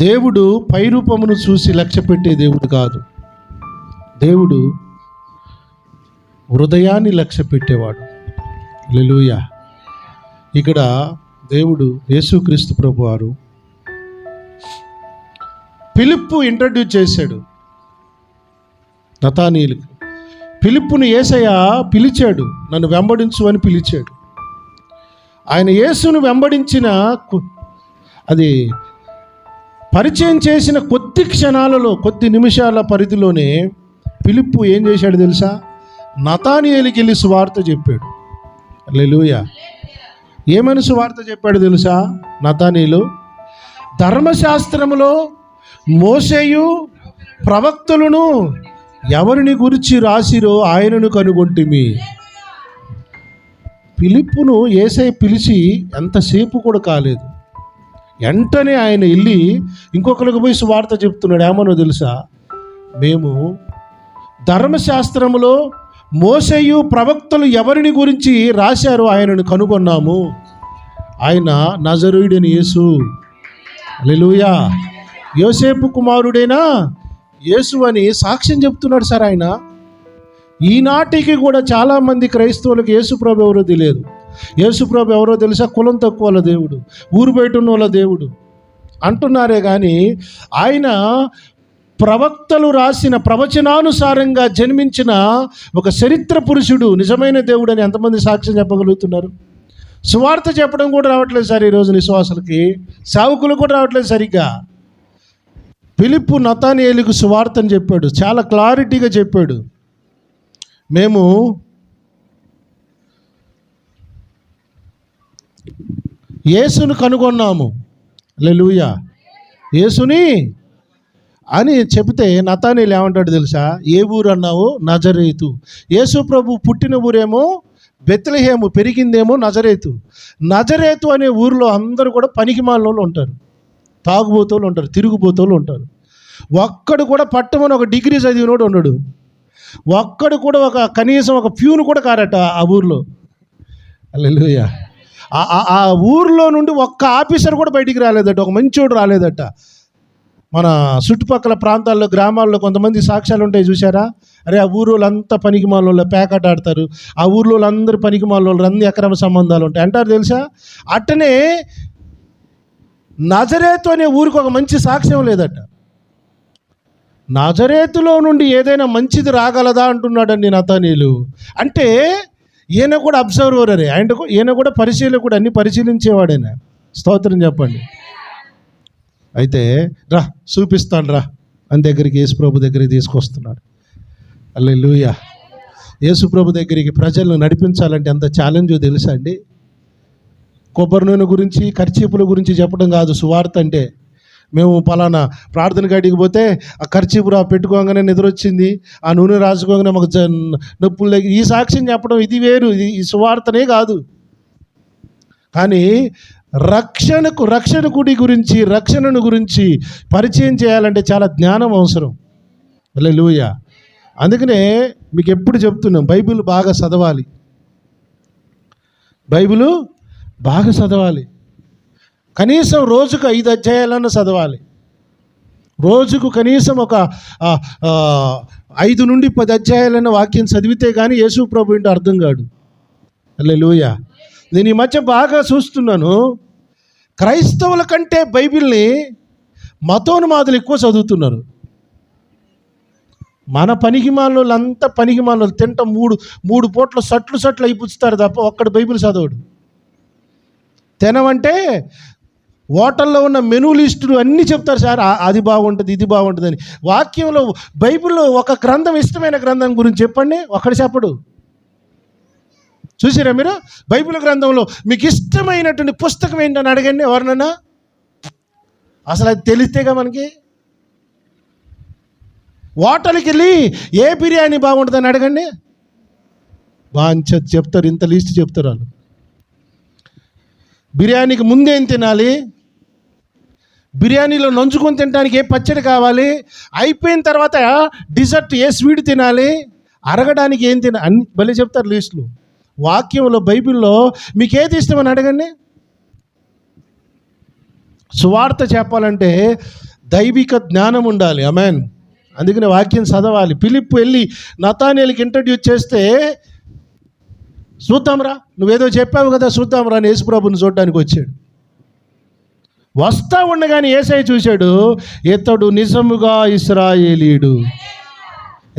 దేవుడు పైరూపమును చూసి లక్ష్య పెట్టే దేవుడు కాదు. దేవుడు హృదయాన్ని లక్ష్య పెట్టేవాడు. హల్లెలూయా. ఇక్కడ దేవుడు యేసుక్రీస్తు ప్రభువారు ఫిలిప్పు ఇంట్రడ్యూస్ చేశాడు నతానీయులకు. ఫిలిప్పును యేసయ్య పిలిచాడు, నన్ను వెంబడించు అని పిలిచాడు. ఆయన యేసును వెంబడించిన అది పరిచయం చేసిన కొద్ది క్షణాలలో, కొద్ది నిమిషాల పరిధిలోనే ఫిలిప్పు ఏం చేశాడు తెలుసా? నతానీయులకి వెళ్ళి సువార్త చెప్పాడు. హల్లెలూయా. ఏమని సువార్త చెప్పాడు తెలుసా? నతానీయులు, ధర్మశాస్త్రములో మోషేయు ప్రవక్తలను ఎవరిని గురించి రాసిరో ఆయనను కనుగొంటిమి. ఫిలిప్పును యేసయ్య పిలిచి ఎంతసేపు కూడా కాలేదు, వెంటనే ఆయన వెళ్ళి ఇంకొకరికి పోయి సువార్త చెప్తున్నాడు. ఏమనో తెలుసా? మేము ధర్మశాస్త్రములో మోషేయు ప్రవక్తలు ఎవరిని గురించి రాశారో ఆయనను కనుగొన్నాము. ఆయన నజరేయుడైన యేసు. హల్లెలూయా. యోసేపు కుమారుడైన యేసు అని సాక్ష్యం చెప్తున్నాడు సార్ ఆయన. ఈనాటికి కూడా చాలామంది క్రైస్తవులకు యేసుప్రభు ఎవరో తెలియదు. యేసుప్రభు ఎవరో తెలుసా? కులం తక్కువ వాళ్ళ దేవుడు, ఊరు బయట ఉన్న వాళ్ళ దేవుడు అంటున్నారే కానీ ఆయన ప్రవక్తలు రాసిన ప్రవచనానుసారంగా జన్మించిన ఒక చరిత్ర పురుషుడు, నిజమైన దేవుడు అని ఎంతమంది సాక్ష్యం చెప్పగలుగుతున్నారు? సువార్త చెప్పడం కూడా రావట్లేదు సార్ ఈరోజు విశ్వాసులకి, సేవకులు కూడా రావట్లేదు సరిగ్గా. ఫిలిప్పు నతానీయులకు సువార్తని చెప్పాడు, చాలా క్లారిటీగా చెప్పాడు. మేము యేసును కనుగొన్నాము. హల్లెలూయా. యేసుని అని చెబితే నతానీయులు ఏమంటాడు తెలుసా? ఏ ఊరు అన్నావు? నజరేతు. యేసు ప్రభు పుట్టిన ఊరేమో బెత్లెహేము, పెరిగిందేమో నజరేతు. నజరేతు అనే ఊరిలో అందరూ కూడా పనికిమాలినోళ్ళు ఉంటారు, తాగుబోతోళ్ళు ఉంటారు, తిరుగుబోతోళ్ళు ఉంటారు. ఒక్కడు కూడా పట్టమని ఒక డిగ్రీ చదివినోడు ఉన్నాడు, ఒక్కడు కూడా కనీసం ఒక ప్యూను కూడా కారట ఆ ఊర్లో. హల్లెలూయా. ఆ ఊర్లో నుండి ఒక్క ఆఫీసర్ కూడా బయటికి రాలేదట, ఒక మంచోడు రాలేదట. మన చుట్టుపక్కల ప్రాంతాల్లో, గ్రామాల్లో కొంతమంది సాక్ష్యాలు ఉంటాయి చూసారా? అరే ఆ ఊరోళ్ళు అంతా పనికిమాల పేకాట ఆడతారు, ఆ ఊర్లో అందరూ పనికిమాల అన్ని అక్రమ సంబంధాలు ఉంటాయి అంటారు తెలుసా? అట్టనే నజరేతు అనే ఊరికి ఒక మంచి సాక్ష్యం లేదట. నజరేతులో నుండి ఏదైనా మంచిది రాగలదా అంటున్నాడండి నతానీయులు. అంటే ఈయన కూడా అబ్జర్వరే, ఈయన కూడా పరిశీలకుడు, అన్ని పరిశీలించేవాడైనా. స్తోత్రం చెప్పండి. అయితే రా చూపిస్తాను రా అని దగ్గరికి యేసుప్రభు దగ్గరికి తీసుకొస్తున్నాడు. హల్లెలూయా. యేసుప్రభు దగ్గరికి ప్రజలను నడిపించాలంటే ఎంత ఛాలెంజో తెలుసా అండి? కొబ్బరి నూనె గురించి, కర్చీపుల గురించి చెప్పడం కాదు సువార్త అంటే. మేము పలానా ప్రార్థన కాడికి పోతే ఆ కర్చీపు పెట్టుకోగానే నిద్ర వచ్చింది, ఆ నూనె రాసుకోగానే మాకు నొప్పులు, ఈ సాక్ష్యం చెప్పడం ఇది వేరు, ఇది ఈ సువార్తనే కాదు. కానీ రక్షణను గురించి పరిచయం చేయాలంటే చాలా జ్ఞానం అవసరం. హల్లెలూయా. అందుకనే మీకు ఎప్పుడు చెప్తున్నాం, బైబిల్ బాగా చదవాలి. కనీసం రోజుకు 5 అధ్యాయాలన్నా చదవాలి. రోజుకు కనీసం ఒక 5 నుండి 10 అధ్యాయాలన్న వాక్యం చదివితే కానీ యేసు ప్రభు ఏంటో అర్థం కాడు. హల్లెలూయా. నేను ఈ మధ్య బాగా చూస్తున్నాను, క్రైస్తవుల కంటే బైబిల్ని మతోన్మాదులు ఎక్కువ చదువుతున్నారు. మన పనికిమాలలో అంతా పనికిమాలలో తింటాం, 3 పూట్ల సట్లు అయిపుచ్చుతారు తప్ప ఒక్కడు బైబిల్ చదవడు. తినమంటే హోటల్లో ఉన్న మెనూ లిస్టులు అన్నీ చెప్తారు సార్, అది బాగుంటుంది, ఇది బాగుంటుంది అని. వాక్యంలో బైబిల్లో ఒక గ్రంథం, ఇష్టమైన గ్రంథం గురించి చెప్పండి, ఒక్కడు చెప్పడు. చూసారా మీరు? బైబిల్ గ్రంథంలో మీకు ఇష్టమైనటువంటి పుస్తకం ఏంటని అడగండి ఎవరినన్నా. అసలు అది తెలిస్తేగా మనకి. హోటల్కి వెళ్ళి ఏ బిర్యానీ బాగుంటుందని అడగండి, చెప్తారు, ఇంత లిస్ట్ చెప్తారు వాళ్ళు. బిర్యానీకి ముందేం తినాలి, బిర్యానీలో నంచుకొని తినడానికి ఏ పచ్చడి కావాలి, అయిపోయిన తర్వాత డిజర్ట్ ఏ స్వీట్ తినాలి, అరగడానికి ఏం తినాలి, అన్ని భలే చెప్తారు లిస్టులు. వాక్యంలో బైబిల్లో మీకు ఏది ఇష్టమని అడగండి. సువార్త చెప్పాలంటే దైవిక జ్ఞానం ఉండాలి. ఆమేన్. అందుకని వాక్యం చదవాలి. ఫిలిప్పు వెళ్ళి నతానేలుకి ఇంట్రడ్యూస్ చేస్తే, చూద్దాంరా, నువ్వేదో చెప్పావు కదా, చూద్దాంరా అని యేసుప్రభుని చూడడానికి వచ్చాడు. వస్తా ఉండగానే యేసయ్య చూశాడు, ఇతడు నిజముగా ఇశ్రాయేలీయుడు.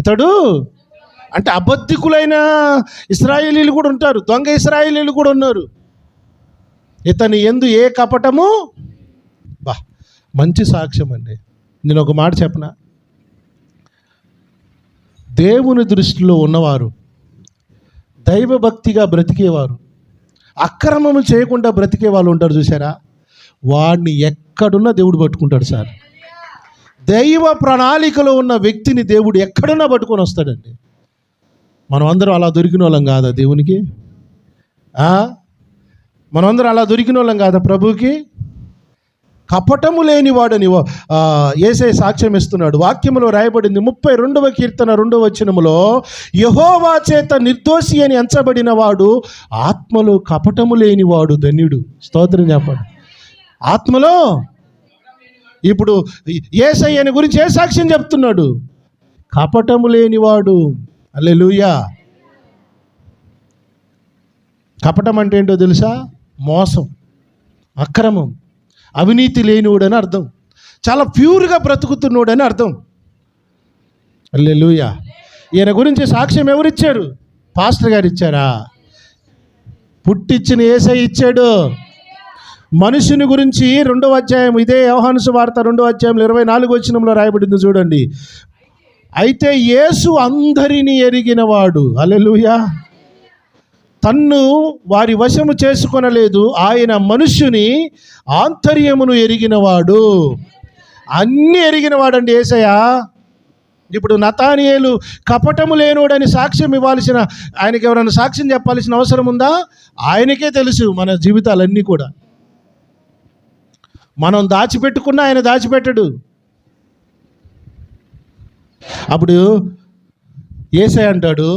ఇతడు అంటే అబద్ధికులైన ఇశ్రాయేలీలు కూడా ఉంటారు, దొంగ ఇశ్రాయేలీలు కూడా ఉన్నారు. ఇతని యందు ఏ కపటము, మంచి సాక్ష్యం అండి. నేను ఒక మాట చెప్పనా, దేవుని దృష్టిలో ఉన్నవారు, దైవభక్తిగా బ్రతికేవారు, అక్రమము చేయకుండా బ్రతికే వాళ్ళు ఉంటారు చూసారా, వాడిని ఎక్కడున్నా దేవుడు పట్టుకుంటాడు సార్. దైవ ప్రణాళికలో ఉన్న వ్యక్తిని దేవుడు ఎక్కడున్నా పట్టుకొని వస్తాడండి. మనం అందరం అలా దొరికిన వాళ్ళం కాదా దేవునికి? మనం అందరం అలా దొరికిన వాళ్ళం కాదా ప్రభువుకి? కపటము లేనివాడని యేసయ్య సాక్ష్యం ఇస్తున్నాడు. వాక్యములో రాయబడింది 32వ కీర్తన 2వ వచనములో, యెహోవా చేత నిర్దోషి అని ఎంచబడిన వాడు ఆత్మలో కపటము లేనివాడు ధన్యుడు. స్తోత్రం చెప్పండి. ఆత్మలో ఇప్పుడు యేసయ్యని గురించి ఏ సాక్ష్యం చెప్తున్నాడు? కపటము లేనివాడు. హల్లెలూయా. కపటం అంటే ఏంటో తెలుసా? మోసం, అక్రమం, అవినీతి లేనివాడని అర్థం. చాలా ప్యూర్గా బ్రతుకుతున్నాడని అర్థం. హల్లెలూయా. ఈయన గురించి సాక్ష్యం ఎవరిచ్చారు? పాస్టర్ గారు ఇచ్చారా? పుట్టించిన యేసయ్య ఇచ్చాడు. మనుషుని గురించి 2వ అధ్యాయం, ఇదే యోహాను సువార్త 2వ అధ్యాయం 24వ వచనంలో రాయబడింది చూడండి. అయితే యేసు అందరినీ ఎరిగినవాడు. హల్లెలూయా. తన్ను వారి వశము చేసుకొనలేదు, ఆయన మనుష్యుని ఆంతర్యమును ఎరిగినవాడు. అన్నీ ఎరిగినవాడండి యేసయ్య. ఇప్పుడు నతానియేలు కపటము లేనోడని సాక్ష్యం ఇవ్వాల్సిన, ఆయనకి ఎవరైనా సాక్ష్యం చెప్పాల్సిన అవసరం ఉందా? ఆయనకే తెలుసు మన జీవితాలన్నీ కూడా. మనం దాచిపెట్టుకున్నా ఆయన దాచిపెట్టడు. అప్పుడు యేసయ్య అంటాడు,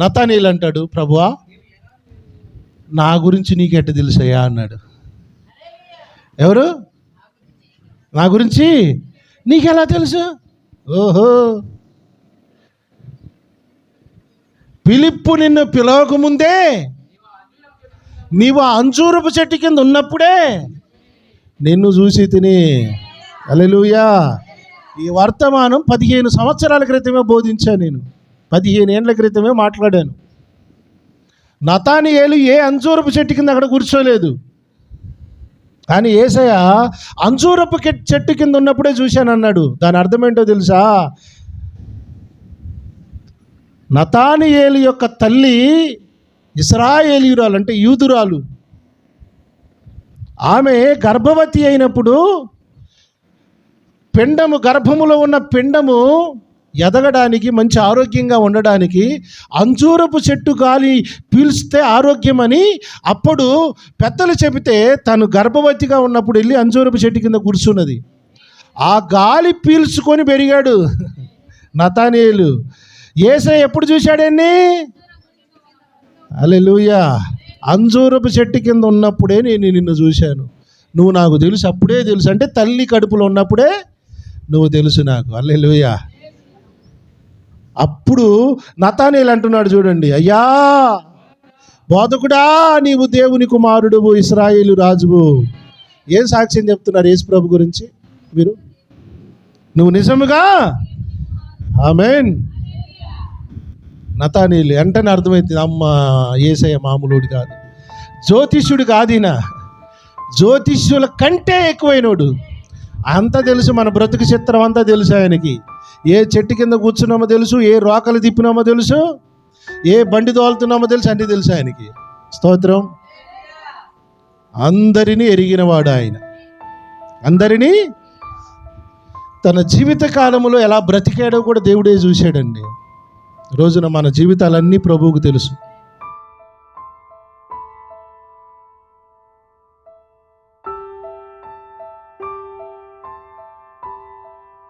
నతానియేలు అంటాడు, ప్రభువా నా గురించి నీకెట్ట తెలుసయ్యా అన్నాడు. ఎవరు? నా గురించి నీకెలా తెలుసు? ఓహో, ఫిలిప్పు నిన్ను పిలవకముందే, నీవు అంజూరపు చెట్టు కింద ఉన్నప్పుడే నిన్ను చూసి తిని. హల్లెలూయా. ఈ వర్తమానం 15 సంవత్సరాల క్రితమే బోధించాను నేను. 15 ఏళ్ల క్రితమే మాట్లాడాను. నతానియేలు ఏ అంజూరపు చెట్టు కింద అక్కడ కూర్చోలేదు, కానీ యేసయ్య అంజూరపు చెట్టు కింద ఉన్నప్పుడే చూశాను అన్నాడు. దాని అర్థం ఏంటో తెలుసా? నతానియేలు యొక్క తల్లి ఇశ్రాయేలీయురాలు, అంటే యూదురాలు. ఆమె గర్భవతి అయినప్పుడు పిండము, గర్భములో ఉన్న పిండము ఎదగడానికి, మంచి ఆరోగ్యంగా ఉండడానికి అంజూరపు చెట్టు గాలి పీల్స్తే ఆరోగ్యమని అప్పుడు పెద్దలు చెబితే తను గర్భవతిగా ఉన్నప్పుడు వెళ్ళి అంజూరపు చెట్టు కింద కూర్చున్నది. ఆ గాలి పీల్చుకొని పెరిగాడు నతానియేలు. యేసయ్య ఎప్పుడు చూశాడండి? హల్లెలూయా. అంజూరపు చెట్టు కింద ఉన్నప్పుడే నేను నిన్ను చూశాను, నువ్వు నాకు తెలుసు, అప్పుడే తెలుసు. అంటే తల్లి కడుపులో ఉన్నప్పుడే నువ్వు తెలుసు నాకు. హల్లెలూయా. అప్పుడు నతానియేలు అంటున్నాడు చూడండి, అయ్యా బోధకుడా, నీవు దేవుని కుమారుడువు, ఇశ్రాయేలు రాజువు. ఏం సాక్ష్యం చెప్తున్నారు యేసు ప్రభు గురించి మీరు? నువ్వు నిజముగా, ఆమేన్. నతానియేలు వెంటనే అర్థమైంది, అమ్మ యేసయ్య మామూలుడు కాదు, జ్యోతిష్యుడు కాదు ఈయన, జ్యోతిష్యుల కంటే ఎక్కువైనోడు. అంతా తెలుసు, మన బ్రతుకు చిత్రం అంతా తెలుసు ఆయనకి. ఏ చెట్టు కింద కూర్చున్నామో తెలుసు, ఏ రోకలు తిప్పినామో తెలుసు, ఏ బండి తోలుతున్నామో తెలుసు, అన్నీ తెలుసు ఆయనకి. స్తోత్రం. అందరినీ ఎరిగినవాడు ఆయన. అందరినీ తన జీవిత కాలంలో ఎలా బ్రతికాడో కూడా దేవుడే చూశాడండి. రోజున మన జీవితాలన్నీ ప్రభువుకు తెలుసు.